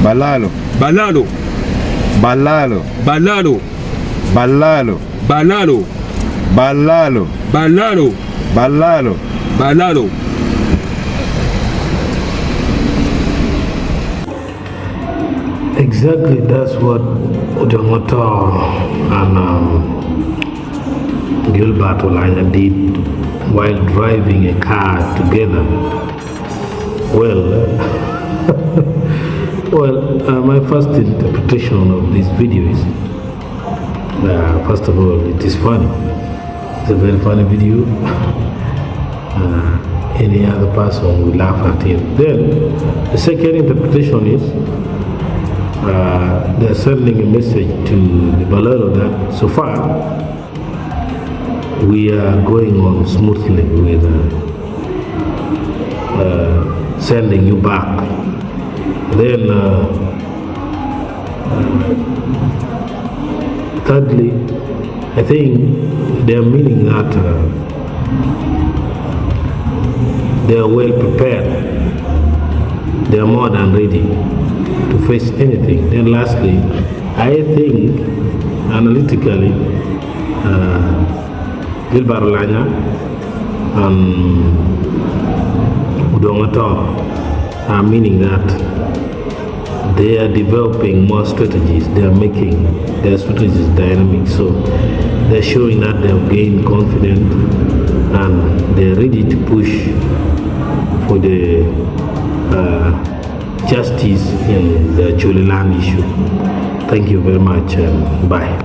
Balaalo. Balaalo. Balaalo. Balaalo. Balaalo. Balaalo. Balaalo. Balaalo. Balaalo. Balaalo. Exactly, that's what Odonga and Gilbert Olanya did while driving a car together. Well, my first interpretation of this video is, first of all, it is funny. It's a very funny video. Any other person will laugh at it. Then, the second interpretation is, they're sending a message to the Balaalo that so far we are going on smoothly with sending you back. Then thirdly, I think they're meaning that they are well prepared, they are more than ready to face anything. Then lastly, I think analytically, Gilbert Olanya and Odonga are meaning that they are developing more strategies. They are making their strategies dynamic. So they're showing that they have gained confidence and they're ready to push for the justice in the Acholi land issue. Thank you very much and bye.